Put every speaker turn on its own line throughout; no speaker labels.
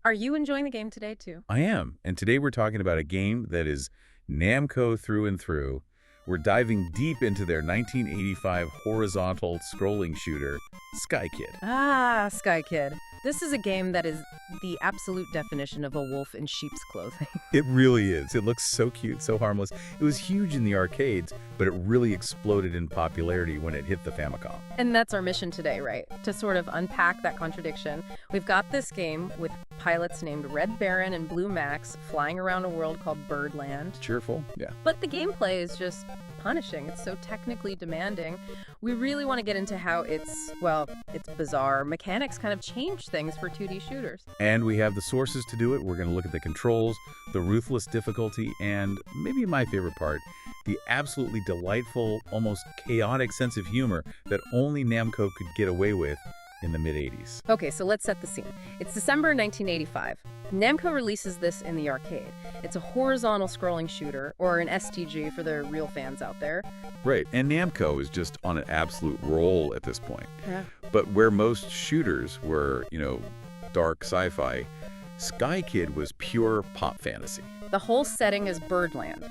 Are you enjoying the game today, too?
I am, and today we're talking about a game that is Namco through and through. We're diving deep into their 1985 horizontal scrolling shooter, SkyKid.
Ah, SkyKid. This is a game that is the absolute definition of a wolf in sheep's clothing.
It really is. It looks so cute, so harmless. It was huge in the arcades, but it really exploded in popularity when it hit the Famicom.
And that's our mission today, right? To sort of unpack that contradiction. We've got this game with pilots named Red Baron and Blue Max flying around a world called Birdland.
Cheerful, yeah.
But the gameplay is just punishing. It's so technically demanding. We really want to get into how it's bizarre. Mechanics kind of change things for 2D shooters.
And we have the sources to do it. We're going to look at the controls, the ruthless difficulty, and maybe my favorite part, the absolutely delightful, almost chaotic sense of humor that only Namco could get away with in the mid-'80s.
Okay, so let's set the scene. It's December 1985. Namco releases this in the arcade. It's a horizontal scrolling shooter, or an STG for the real fans out there.
Right, and Namco is just on an absolute roll at this point.
Yeah.
But where most shooters were, dark sci-fi, SkyKid was pure pop fantasy.
The whole setting is Birdland.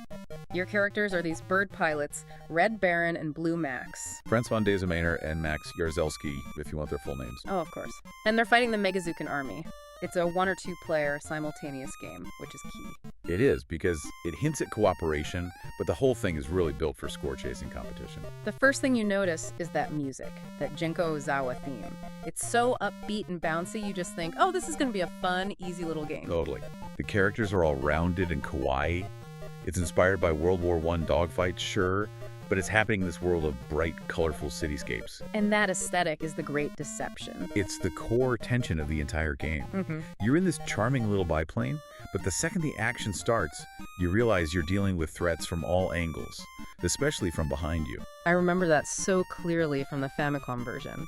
Your characters are these bird pilots, Red Baron and Blue Max.
Franz von Desemeyer and Max Jarzelsky, if you want their full names.
Oh, of course. And they're fighting the Mecha-Zukin army. It's a 1 or 2 player simultaneous game, which is key.
It is, because it hints at cooperation, but the whole thing is really built for score-chasing competition.
The first thing you notice is that music, that Junko Ozawa theme. It's so upbeat and bouncy, you just think, oh, this is going to be a fun, easy little game.
Totally. The characters are all rounded and kawaii. It's inspired by World War I dogfights, sure, but it's happening in this world of bright, colorful cityscapes.
And that aesthetic is the great deception.
It's the core tension of the entire game. You're in this charming little biplane, but the second the action starts, you realize you're dealing with threats from all angles, especially from behind you.
I remember that so clearly from the Famicom version.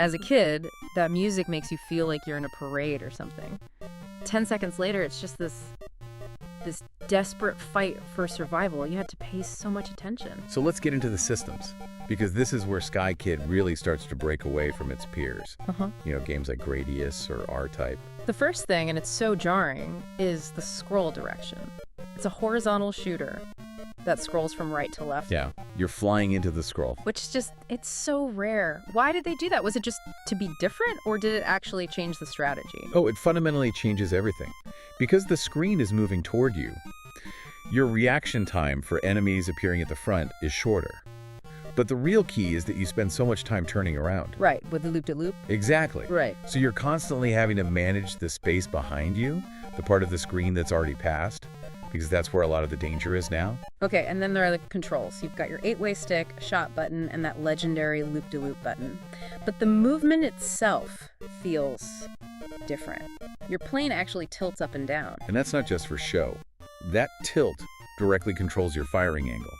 As a kid, that music makes you feel like you're in a parade or something. 10 seconds later, it's just this desperate fight for survival. You had to pay so much attention.
So let's get into the systems, because this is where SkyKid really starts to break away from its peers. Games like Gradius or R-Type.
The first thing, and it's so jarring, is the scroll direction. It's a horizontal shooter that scrolls from right to left.
Yeah, you're flying into the scroll.
Which is just, it's so rare. Why did they do that? Was it just to be different, or did it actually change the strategy?
Oh, it fundamentally changes everything. Because the screen is moving toward you, your reaction time for enemies appearing at the front is shorter. But the real key is that you spend so much time turning around.
Right, with the loop-de-loop?
Exactly.
Right.
So you're constantly having to manage the space behind you, the part of the screen that's already passed, because that's where a lot of the danger is now. Okay,
and then there are the controls. You've got your 8-way stick, a shot button, and that legendary loop-de-loop button. But the movement itself feels different. Your plane actually tilts up and down.
And that's not just for show. That tilt directly controls your firing angle.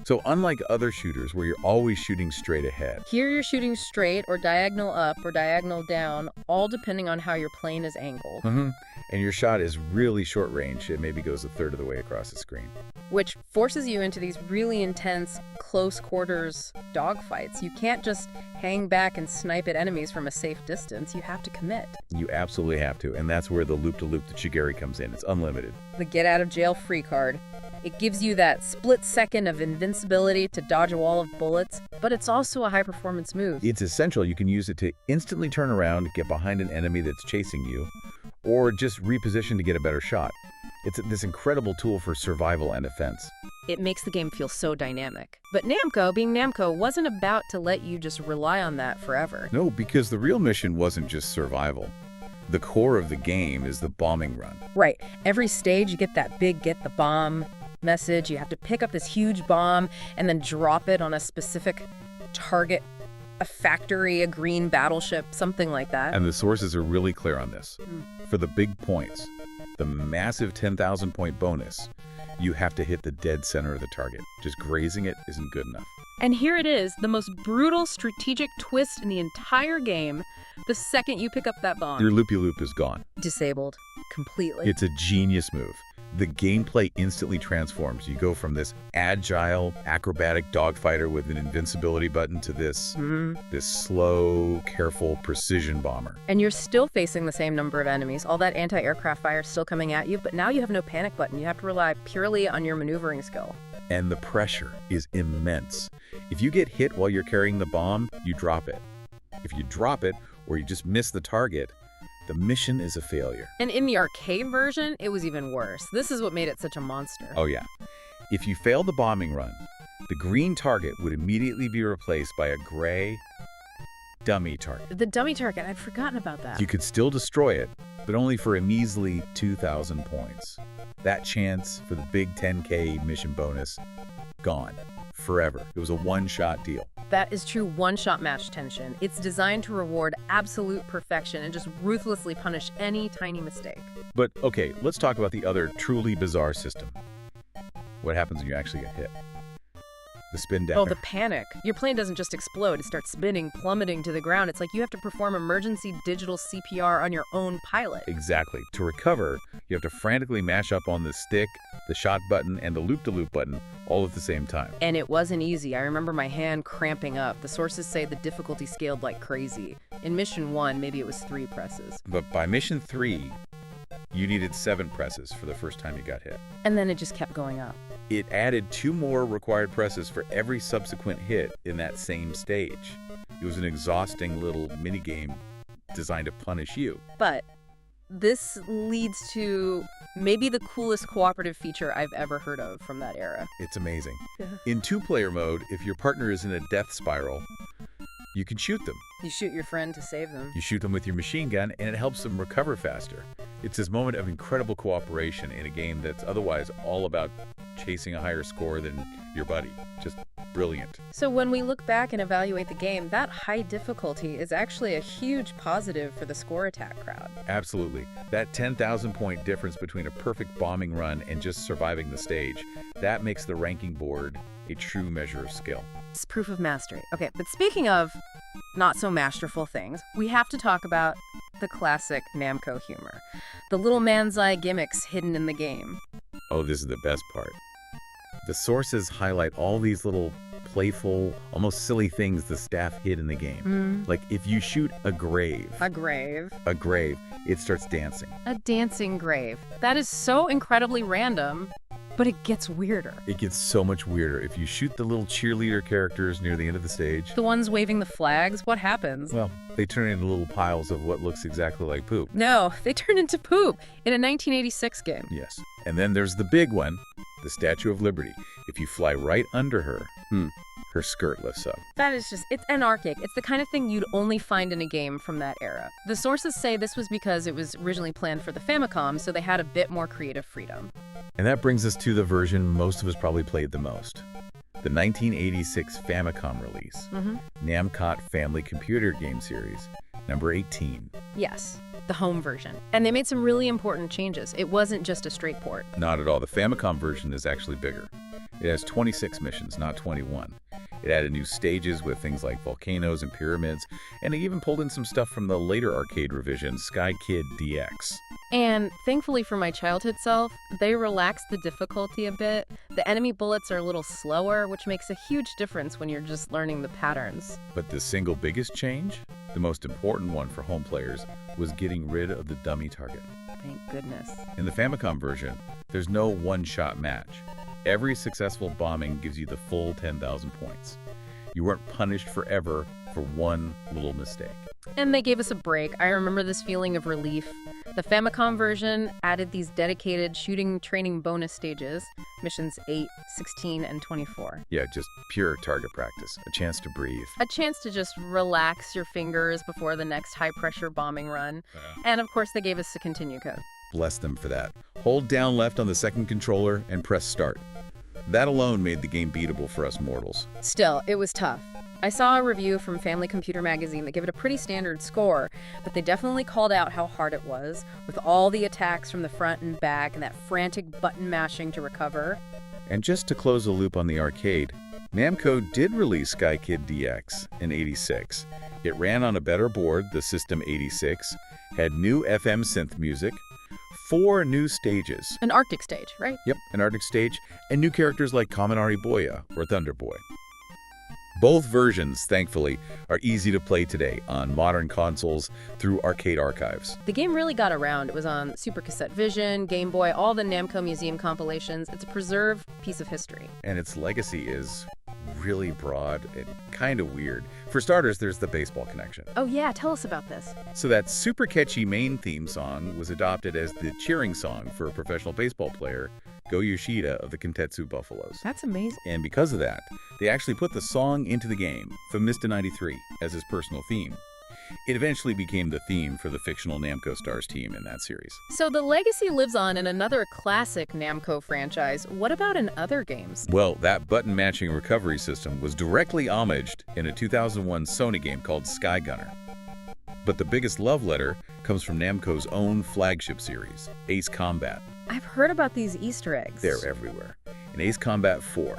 So unlike other shooters where you're always shooting straight ahead,
here you're shooting straight or diagonal up or diagonal down, all depending on how your plane is angled.
And your shot is really short range. It maybe goes a third of the way across the screen.
Which forces you into these really intense, close quarters dogfights. You can't just hang back and snipe at enemies from a safe distance. You have to commit.
You absolutely have to. And that's where the loop-de-loop, the Chigiri, comes in. It's unlimited.
The get-out-of-jail-free card. It gives you that split second of invincibility to dodge a wall of bullets, but it's also a high-performance move.
It's essential. You can use it to instantly turn around, get behind an enemy that's chasing you, or just reposition to get a better shot. It's this incredible tool for survival and defense.
It makes the game feel so dynamic. But Namco, being Namco, wasn't about to let you just rely on that forever.
No, because the real mission wasn't just survival. The core of the game is the bombing run.
Right. Every stage, you get that big get the bomb message. You have to pick up this huge bomb and then drop it on a specific target, a factory, a green battleship, something like that.
And the sources are really clear on this. For the big points, the massive 10,000 point bonus, you have to hit the dead center of the target. Just grazing it isn't good enough.
And here it is, the most brutal strategic twist in the entire game. The second you pick up that bomb,
Your loopy-loop is gone.
disabled completely.
It's a genius move. The gameplay instantly transforms. You go from this agile, acrobatic dogfighter with an invincibility button to this slow, careful precision bomber.
And you're still facing the same number of enemies. All that anti-aircraft fire is still coming at you, but now you have no panic button. You have to rely purely on your maneuvering skill.
And the pressure is immense. If you get hit while you're carrying the bomb, you drop it. If you drop it, or you just miss the target, the mission is a failure.
And in the arcade version, it was even worse. This is what made it such a monster.
Oh yeah. If you failed the bombing run, the green target would immediately be replaced by a gray dummy target.
The dummy target, I'd forgotten about that.
You could still destroy it, but only for a measly 2,000 points. That chance for the big 10K mission bonus, gone. Forever. It was a one-shot deal.
That is true one-shot match tension. It's designed to reward absolute perfection and just ruthlessly punish any tiny mistake.
But, okay, let's talk about the other truly bizarre system. What happens when you actually get hit? The spin down.
Oh, the panic. Your plane doesn't just explode. It starts spinning, plummeting to the ground. It's like you have to perform emergency digital CPR on your own pilot.
Exactly. To recover, you have to frantically mash up on the stick, the shot button, and the loop-to-loop button all at the same time.
And it wasn't easy. I remember my hand cramping up. The sources say the difficulty scaled like crazy. In Mission 1, maybe it was 3 presses.
But by Mission 3, you needed 7 presses for the first time you got hit.
And then it just kept going up.
It added 2 more required presses for every subsequent hit in that same stage. It was an exhausting little minigame designed to punish you.
But this leads to maybe the coolest cooperative feature I've ever heard of from that era.
It's amazing.
Yeah.
In 2-player mode, if your partner is in a death spiral, you can shoot them.
You shoot your friend to save them.
You shoot them with your machine gun, and it helps them recover faster. It's this moment of incredible cooperation in a game that's otherwise all about chasing a higher score than your buddy. Just brilliant.
So when we look back and evaluate the game, that high difficulty is actually a huge positive for the score attack crowd.
Absolutely. That 10,000 point difference between a perfect bombing run and just surviving the stage, that makes the ranking board a true measure of skill.
It's proof of mastery. Okay, but speaking of not so masterful things, we have to talk about the classic Namco humor. The little man's eye gimmicks hidden in the game.
Oh, this is the best part. The sources highlight all these little playful, almost silly things the staff hid in the game. Like if you shoot a grave, it starts dancing.
A dancing grave. That is so incredibly random, but it gets weirder.
It gets so much weirder. If you shoot the little cheerleader characters near the end of the stage,
the ones waving the flags, what happens?
Well, they turn into little piles of what looks exactly like poop.
No, they turn into poop in a 1986 game.
Yes. And then there's the big one, the Statue of Liberty. If you fly right under her, her skirt lifts up.
That is just, it's anarchic. It's the kind of thing you'd only find in a game from that era. The sources say this was because it was originally planned for the Famicom, so they had a bit more creative freedom.
And that brings us to the version most of us probably played the most. The 1986 Famicom release, Namco Family Computer Game Series, number 18.
Yes, the home version. And they made some really important changes. It wasn't just a straight port.
Not at all. The Famicom version is actually bigger. It has 26 missions, not 21. It added new stages with things like volcanoes and pyramids, and it even pulled in some stuff from the later arcade revision, SkyKid DX.
And thankfully for my childhood self, they relaxed the difficulty a bit. The enemy bullets are a little slower, which makes a huge difference when you're just learning the patterns.
But the single biggest change, the most important one for home players, was getting rid of the dummy target.
Thank goodness.
In the Famicom version, there's no one-shot match. Every successful bombing gives you the full 10,000 points. You weren't punished forever for one little mistake.
And they gave us a break. I remember this feeling of relief. The Famicom version added these dedicated shooting training bonus stages, missions 8, 16, and 24.
Yeah, just pure target practice, a chance to breathe.
A chance to just relax your fingers before the next high-pressure bombing run. And of course, they gave us a continue code.
Bless them for that. Hold down left on the second controller and press start. That alone made the game beatable for us mortals.
Still, it was tough. I saw a review from Family Computer Magazine that gave it a pretty standard score, but they definitely called out how hard it was, with all the attacks from the front and back and that frantic button mashing to recover.
And just to close the loop on the arcade, Namco did release SkyKid DX in '86. It ran on a better board, the System 86, had new FM synth music, 4 new stages.
An Arctic stage, right?
Yep, an Arctic stage, and new characters like Kaminari Boya or Thunder Boy. Both versions, thankfully, are easy to play today on modern consoles through arcade archives.
The game really got around. It was on Super Cassette Vision, Game Boy, all the Namco Museum compilations. It's a preserved piece of history.
And its legacy is really broad and kind of weird. For starters, there's the baseball connection.
Oh yeah, tell us about this.
So that super catchy main theme song was adopted as the cheering song for a professional baseball player, Go Yoshida of the Kintetsu Buffaloes.
That's amazing.
And because of that, they actually put the song into the game, Famista 93, as his personal theme. It eventually became the theme for the fictional Namco Stars team in that series.
So the legacy lives on in another classic Namco franchise. What about in other games?
Well, that button-matching recovery system was directly homaged in a 2001 Sony game called Sky Gunner. But the biggest love letter comes from Namco's own flagship series, Ace Combat.
I've heard about these Easter eggs.
They're everywhere. In Ace Combat 4,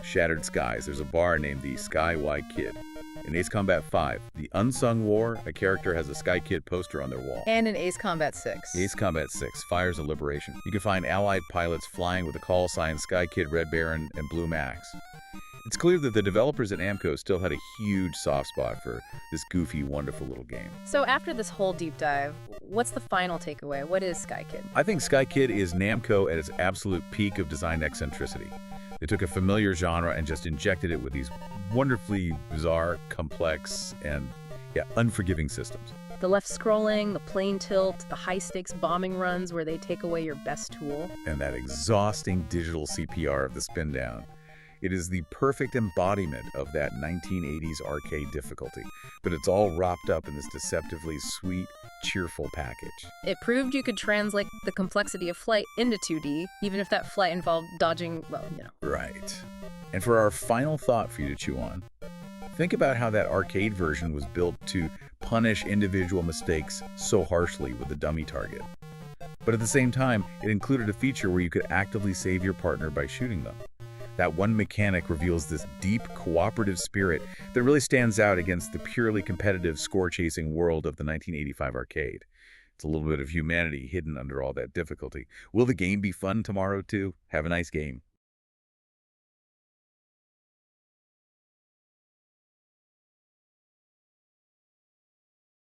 Shattered Skies, there's a bar named the SkyKid. In Ace Combat 5, The Unsung War, a character has a SkyKid poster on their wall.
And in Ace Combat 6.
Ace Combat 6, Fires of Liberation. You can find Allied pilots flying with the call signs SkyKid, Red Baron, and Blue Max. It's clear that the developers at Namco still had a huge soft spot for this goofy, wonderful little game.
So after this whole deep dive, what's the final takeaway? What is SkyKid?
I think SkyKid is Namco at its absolute peak of design eccentricity. They took a familiar genre and just injected it with these wonderfully bizarre, complex, and unforgiving systems.
The left scrolling, the plane tilt, the high-stakes bombing runs where they take away your best tool.
And that exhausting digital CPR of the spin down. It is the perfect embodiment of that 1980s arcade difficulty, but it's all wrapped up in this deceptively sweet, cheerful package.
It proved you could translate the complexity of flight into 2D, even if that flight involved dodging,
Right. And for our final thought for you to chew on, think about how that arcade version was built to punish individual mistakes so harshly with a dummy target. But at the same time, it included a feature where you could actively save your partner by shooting them. That one mechanic reveals this deep, cooperative spirit that really stands out against the purely competitive, score-chasing world of the 1985 arcade. It's a little bit of humanity hidden under all that difficulty. Will the game be fun tomorrow, too? Have a nice game.